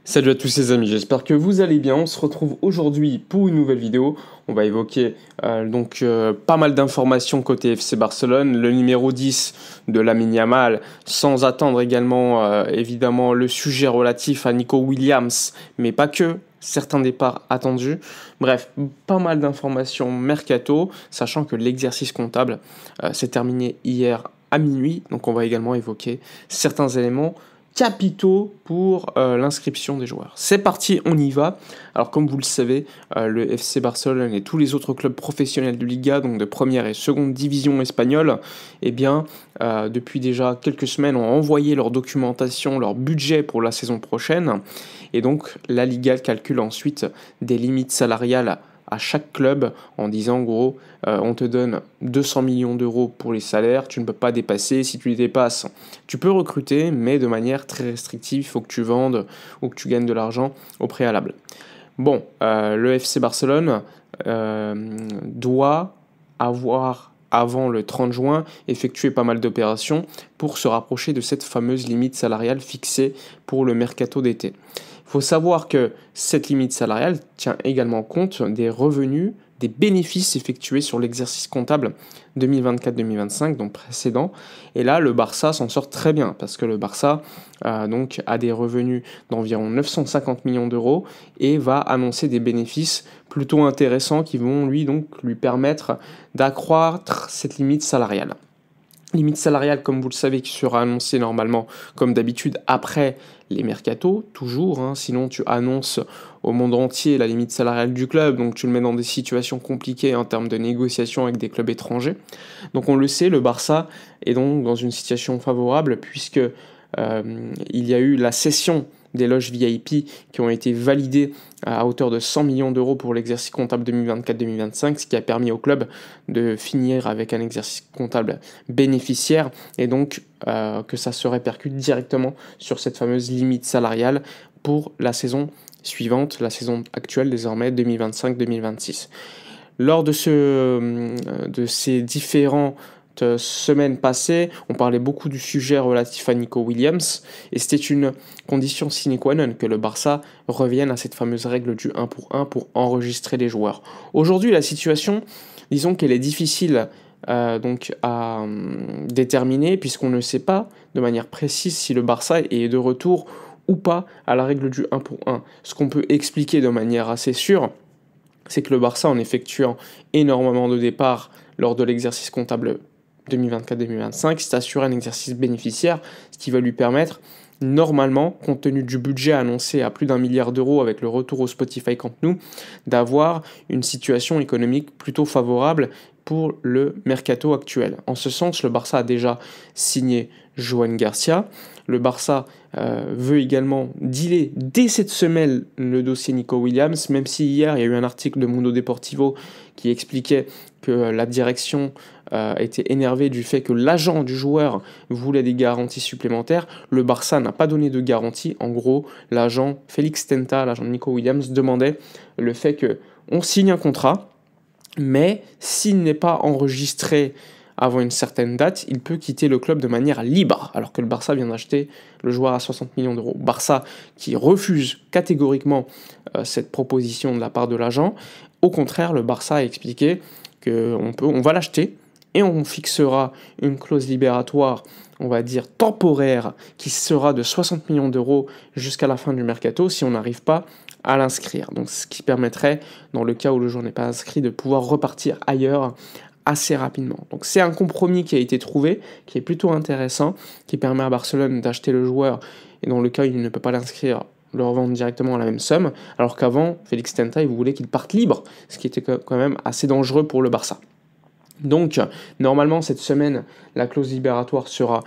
Salut à tous les amis, j'espère que vous allez bien. On se retrouve aujourd'hui pour une nouvelle vidéo. On va évoquer pas mal d'informations côté FC Barcelone, le numéro 10 de Lamine Yamal, sans attendre également évidemment le sujet relatif à Nico Williams, mais pas que, certains départs attendus. Bref, pas mal d'informations mercato, sachant que l'exercice comptable s'est terminé hier à minuit, donc on va également évoquer certains éléments capitaux pour l'inscription des joueurs. C'est parti, on y va. Alors comme vous le savez, le FC Barcelone et tous les autres clubs professionnels de Liga, donc de première et seconde division espagnole, depuis déjà quelques semaines ont envoyé leur documentation, leur budget pour la saison prochaine. Et donc la Liga calcule ensuite des limites salariales à chaque club en disant en gros on te donne 200 millions d'euros pour les salaires, tu ne peux pas dépasser, si tu les dépasses tu peux recruter mais de manière très restrictive, il faut que tu vendes ou que tu gagnes de l'argent au préalable. Bon, le FC Barcelone doit avoir avant le 30 juin effectué pas mal d'opérations pour se rapprocher de cette fameuse limite salariale fixée pour le mercato d'été. Il faut savoir que cette limite salariale tient également compte des revenus, des bénéfices effectués sur l'exercice comptable 2024-2025, donc précédent. Et là, le Barça s'en sort très bien parce que le Barça a des revenus d'environ 950 millions d'euros et va annoncer des bénéfices plutôt intéressants qui vont lui permettre d'accroître cette limite salariale. Limite salariale, comme vous le savez, qui sera annoncée normalement, comme d'habitude, après les mercatos, toujours. Sinon, tu annonces au monde entier la limite salariale du club, donc tu le mets dans des situations compliquées en termes de négociation avec des clubs étrangers. Donc on le sait, le Barça est donc dans une situation favorable, puisque il y a eu la cession des loges VIP qui ont été validées à hauteur de 100 millions d'euros pour l'exercice comptable 2024-2025, ce qui a permis au club de finir avec un exercice comptable bénéficiaire et donc que ça se répercute directement sur cette fameuse limite salariale pour la saison suivante, la saison actuelle désormais 2025-2026. Lors de ces différents semaines passées, on parlait beaucoup du sujet relatif à Nico Williams et c'était une condition sine qua non que le Barça revienne à cette fameuse règle du 1 pour enregistrer les joueurs. Aujourd'hui, la situation, disons qu'elle est difficile à déterminer puisqu'on ne sait pas de manière précise si le Barça est de retour ou pas à la règle du 1 pour 1. Ce qu'on peut expliquer de manière assez sûre, c'est que le Barça, en effectuant énormément de départs lors de l'exercice comptable 2024-2025, s'est assuré un exercice bénéficiaire, ce qui va lui permettre, normalement, compte tenu du budget annoncé à plus d'1 milliard d'euros avec le retour au Spotify Camp Nou, d'avoir une situation économique plutôt favorable pour le mercato actuel. En ce sens, le Barça a déjà signé Joan Garcia. Le Barça veut également dealer dès cette semaine le dossier Nico Williams, même si hier il y a eu un article de Mundo Deportivo qui expliquait que la direction était énervée du fait que l'agent du joueur voulait des garanties supplémentaires. Le Barça n'a pas donné de garantie. En gros, l'agent Félix Tenta, l'agent de Nico Williams, demandait le fait qu'on signe un contrat, mais s'il n'est pas enregistré avant une certaine date, il peut quitter le club de manière libre, alors que le Barça vient d'acheter le joueur à 60 millions d'euros. Barça qui refuse catégoriquement cette proposition de la part de l'agent. Au contraire, le Barça a expliqué qu'on va l'acheter et on fixera une clause libératoire, on va dire temporaire, qui sera de 60 millions d'euros jusqu'à la fin du mercato si on n'arrive pas à l'inscrire. Donc ce qui permettrait, dans le cas où le joueur n'est pas inscrit, de pouvoir repartir ailleurs assez rapidement. Donc c'est un compromis qui a été trouvé, qui est plutôt intéressant, qui permet à Barcelone d'acheter le joueur et dans le cas où il ne peut pas l'inscrire, le revendre directement à la même somme, alors qu'avant, Félix Tenta, il voulait qu'il parte libre, ce qui était quand même assez dangereux pour le Barça. Donc, normalement, cette semaine, la clause libératoire sera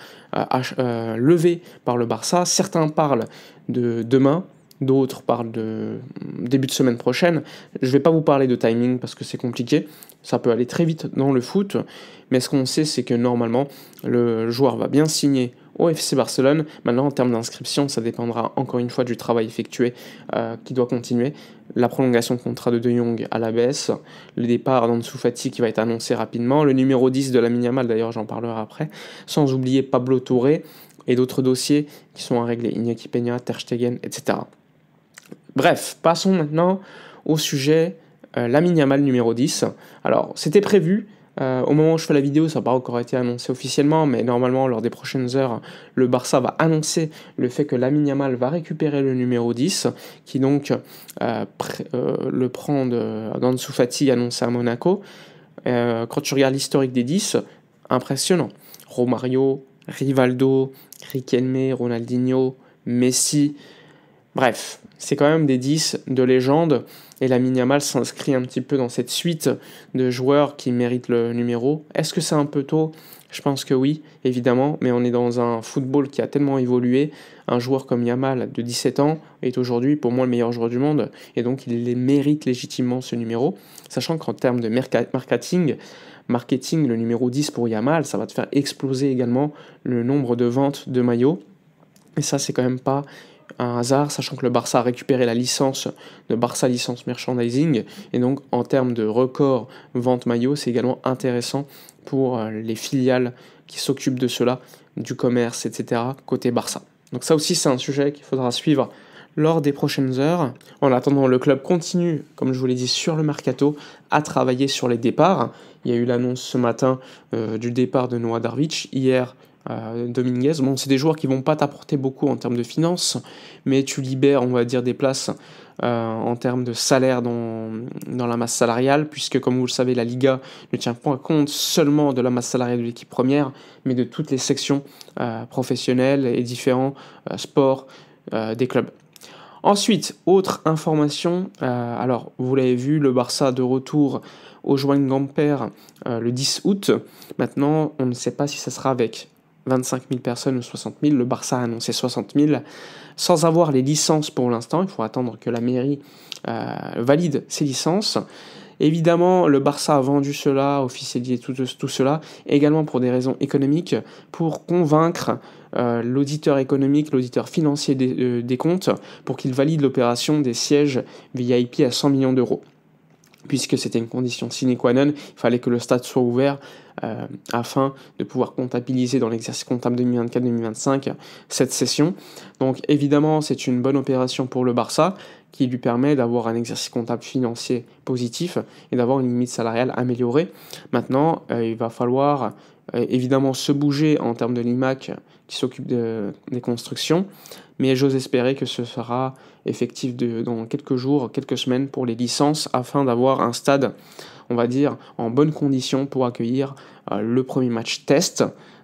levée par le Barça. Certains parlent de demain, d'autres parlent de début de semaine prochaine. Je ne vais pas vous parler de timing parce que c'est compliqué. Ça peut aller très vite dans le foot. Mais ce qu'on sait, c'est que normalement, le joueur va bien signer au FC Barcelone. Maintenant, en termes d'inscription, ça dépendra encore une fois du travail effectué qui doit continuer. La prolongation de contrat de Jong à la baisse, le départ d'Ansu Fati qui va être annoncé rapidement, le numéro 10 de Lamine Yamal, d'ailleurs j'en parlerai après, sans oublier Pablo Touré et d'autres dossiers qui sont à régler, Iñaki Peña, Ter Stegen, etc. Bref, passons maintenant au sujet Lamine Yamal numéro 10. Alors, c'était prévu. Au moment où je fais la vidéo, ça n'a pas encore été annoncé officiellement, mais normalement, lors des prochaines heures, le Barça va annoncer le fait que Lamine Yamal va récupérer le numéro 10, qui donc le prend d'Ansu Fati annoncé à Monaco. Quand tu regardes l'historique des 10, impressionnant. Romario, Rivaldo, Riquelme, Ronaldinho, Messi. Bref, c'est quand même des 10 de légende, et Lamine Yamal s'inscrit un petit peu dans cette suite de joueurs qui méritent le numéro. Est-ce que c'est un peu tôt ? Je pense que oui, évidemment, mais on est dans un football qui a tellement évolué. Un joueur comme Yamal, de 17 ans, est aujourd'hui pour moi le meilleur joueur du monde, et donc il les mérite légitimement ce numéro, sachant qu'en termes de marketing, le numéro 10 pour Yamal, ça va te faire exploser également le nombre de ventes de maillots, et ça c'est quand même pas un hasard, sachant que le Barça a récupéré la licence de Barça Licence Merchandising, et donc en termes de record vente maillot, c'est également intéressant pour les filiales qui s'occupent de cela, du commerce, etc., côté Barça. Donc ça aussi c'est un sujet qu'il faudra suivre lors des prochaines heures. En attendant, le club continue, comme je vous l'ai dit, sur le mercato, à travailler sur les départs. Il y a eu l'annonce ce matin du départ de Noah Darvic, hier Dominguez. Bon, c'est des joueurs qui vont pas t'apporter beaucoup en termes de finances, mais tu libères, on va dire, des places en termes de salaire dans la masse salariale, puisque comme vous le savez, la Liga ne tient pas compte seulement de la masse salariale de l'équipe première, mais de toutes les sections professionnelles et différents sports des clubs. Ensuite, autre information, alors vous l'avez vu, le Barça de retour au Joan Gamper le 10 août. Maintenant, on ne sait pas si ça sera avec 25 000 personnes ou 60 000. Le Barça a annoncé 60 000. Sans avoir les licences pour l'instant, il faut attendre que la mairie valide ses licences. Évidemment, le Barça a vendu cela, officialisé tout cela, également pour des raisons économiques, pour convaincre l'auditeur économique, l'auditeur financier des comptes, pour qu'il valide l'opération des sièges VIP à 100 millions d'euros. Puisque c'était une condition sine qua non, il fallait que le stade soit ouvert afin de pouvoir comptabiliser dans l'exercice comptable 2024-2025 cette session. Donc évidemment, c'est une bonne opération pour le Barça qui lui permet d'avoir un exercice comptable financier positif et d'avoir une limite salariale améliorée. Maintenant, il va falloir évidemment se bouger en termes de l'IMAC qui s'occupe des constructions, mais j'ose espérer que ce sera effectif dans quelques jours, quelques semaines pour les licences, afin d'avoir un stade, on va dire, en bonne condition pour accueillir le premier match test,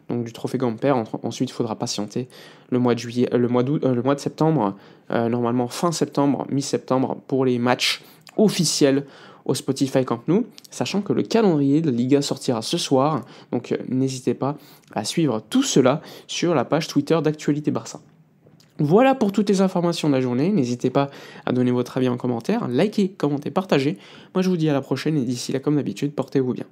donc du Trophée Gamper. Ensuite, il faudra patienter le mois de septembre, normalement fin septembre, mi-septembre, pour les matchs officiels au Spotify Camp Nou, sachant que le calendrier de la Liga sortira ce soir, donc n'hésitez pas à suivre tout cela sur la page Twitter d'Actualité Barça. Voilà pour toutes les informations de la journée, n'hésitez pas à donner votre avis en commentaire, likez, commentez, partagez. Moi je vous dis à la prochaine et d'ici là comme d'habitude, portez-vous bien.